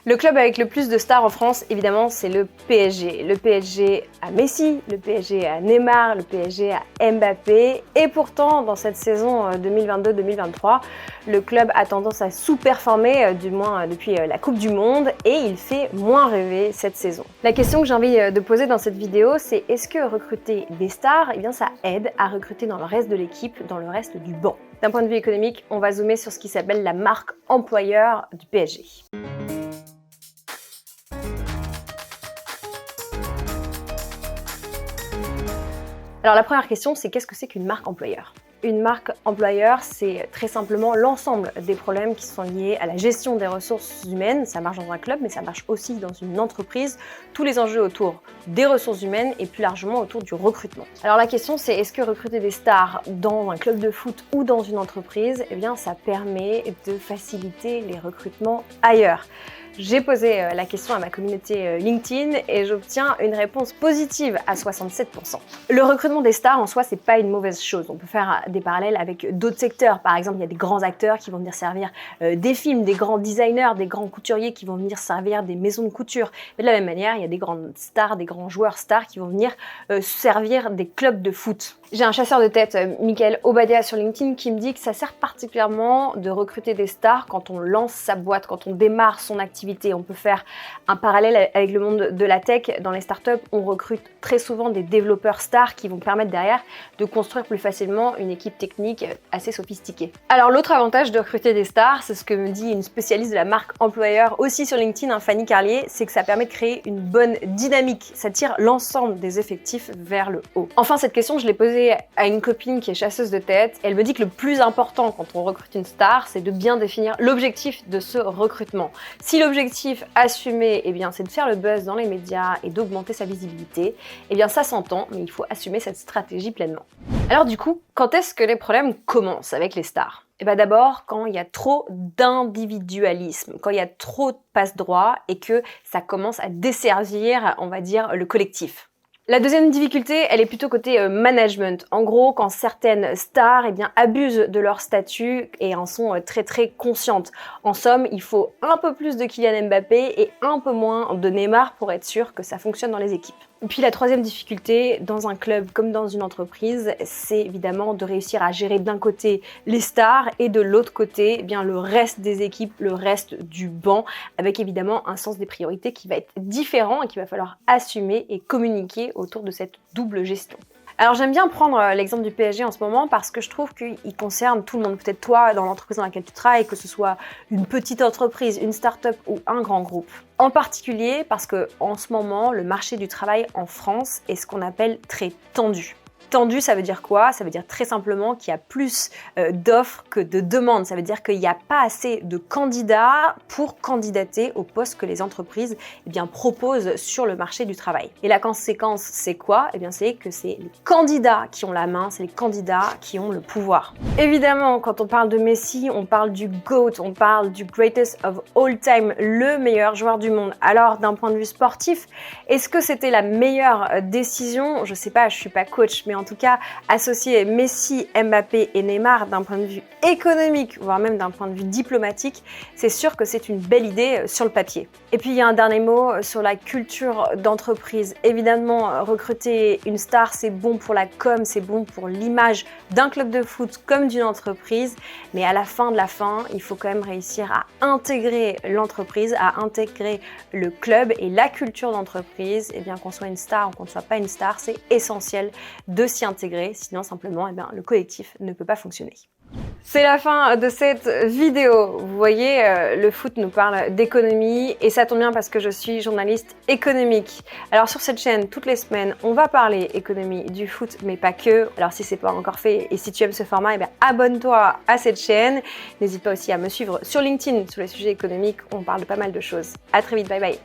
Le club avec le plus de stars en France, évidemment, c'est le PSG. Le PSG a Messi, le PSG a Neymar, le PSG a Mbappé. Et pourtant, dans cette saison 2022-2023, le club a tendance à sous-performer, du moins depuis la Coupe du Monde, et il fait moins rêver cette saison. La question que j'ai envie de poser dans cette vidéo, c'est est-ce que recruter des stars, eh bien, ça aide à recruter dans le reste de l'équipe, dans le reste du banc? D'un point de vue économique, on va zoomer sur ce qui s'appelle la marque employeur du PSG. Alors la première question, c'est qu'est-ce que c'est qu'une marque employeur? Une marque employeur, c'est très simplement l'ensemble des problèmes qui sont liés à la gestion des ressources humaines. Ça marche dans un club, mais ça marche aussi dans une entreprise. Tous les enjeux autour des ressources humaines et plus largement autour du recrutement. Alors la question, c'est est-ce que recruter des stars dans un club de foot ou dans une entreprise, eh bien ça permet de faciliter les recrutements ailleurs? J'ai posé la question à ma communauté LinkedIn et j'obtiens une réponse positive à 67%. Le recrutement des stars en soi, c'est pas une mauvaise chose. On peut faire des parallèles avec d'autres secteurs. Par exemple, il y a des grands acteurs qui vont venir servir des films, des grands designers, des grands couturiers qui vont venir servir des maisons de couture. Mais de la même manière, il y a des grandes stars, des grands joueurs stars qui vont venir servir des clubs de foot. J'ai un chasseur de tête, Michael Obadia sur LinkedIn, qui me dit que ça sert particulièrement de recruter des stars quand on lance sa boîte, quand on démarre son activité. On peut faire un parallèle avec le monde de la tech. Dans les startups, on recrute très souvent des développeurs stars qui vont permettre derrière de construire plus facilement une équipe technique assez sophistiquée. Alors l'autre avantage de recruter des stars, c'est ce que me dit une spécialiste de la marque employeur aussi sur LinkedIn, Fanny Carlier, c'est que ça permet de créer une bonne dynamique. Ça tire l'ensemble des effectifs vers le haut. Enfin, cette question, je l'ai posée à une copine qui est chasseuse de tête. Elle me dit que le plus important quand on recrute une star, c'est de bien définir l'objectif de ce recrutement. Si l'objectif assumé, eh bien, c'est de faire le buzz dans les médias et d'augmenter sa visibilité, eh bien, ça s'entend, mais il faut assumer cette stratégie pleinement. Alors du coup, quand est-ce que les problèmes commencent avec les stars? Eh bien d'abord, quand il y a trop d'individualisme, quand il y a trop de passe-droit et que ça commence à desservir, on va dire, le collectif. La deuxième difficulté, elle est plutôt côté management. En gros, quand certaines stars abusent de leur statut et en sont très conscientes. En somme, il faut un peu plus de Kylian Mbappé et un peu moins de Neymar pour être sûr que ça fonctionne dans les équipes. Et puis la troisième difficulté, dans un club comme dans une entreprise, c'est évidemment de réussir à gérer d'un côté les stars et de l'autre côté, le reste des équipes, le reste du banc, avec évidemment un sens des priorités qui va être différent et qu'il va falloir assumer et communiquer autour de cette double gestion. Alors j'aime bien prendre l'exemple du PSG en ce moment parce que je trouve qu'il concerne tout le monde. Peut-être toi, dans l'entreprise dans laquelle tu travailles, que ce soit une petite entreprise, une start-up ou un grand groupe. En particulier parce que en ce moment, le marché du travail en France est ce qu'on appelle très tendu. Tendu, ça veut dire quoi? Ça veut dire très simplement qu'il y a plus d'offres que de demandes. Ça veut dire qu'il n'y a pas assez de candidats pour candidater aux postes que les entreprises proposent sur le marché du travail. Et la conséquence, c'est quoi? C'est que c'est les candidats qui ont la main, c'est les candidats qui ont le pouvoir. Évidemment, quand on parle de Messi, on parle du GOAT, on parle du greatest of all time, le meilleur joueur du monde. Alors, d'un point de vue sportif, est-ce que c'était la meilleure décision? Je sais pas, je suis pas coach, mais en tout cas, associer Messi, Mbappé et Neymar d'un point de vue économique, voire même d'un point de vue diplomatique, c'est sûr que c'est une belle idée sur le papier. Et puis, il y a un dernier mot sur la culture d'entreprise. Évidemment, recruter une star, c'est bon pour la com, c'est bon pour l'image d'un club de foot comme d'une entreprise, mais à la fin de la fin, il faut quand même réussir à intégrer l'entreprise, à intégrer le club et la culture d'entreprise. Qu'on soit une star ou qu'on ne soit pas une star, c'est essentiel de s'y intégrer, sinon simplement le collectif ne peut pas fonctionner. C'est la fin de cette vidéo. Vous voyez, le foot nous parle d'économie et ça tombe bien parce que je suis journaliste économique. Alors sur cette chaîne, toutes les semaines, on va parler économie du foot, mais pas que. Alors si c'est pas encore fait et si tu aimes ce format, abonne-toi à cette chaîne. N'hésite pas aussi à me suivre sur LinkedIn sur les sujets économiques. On parle de pas mal de choses. À très vite, bye bye.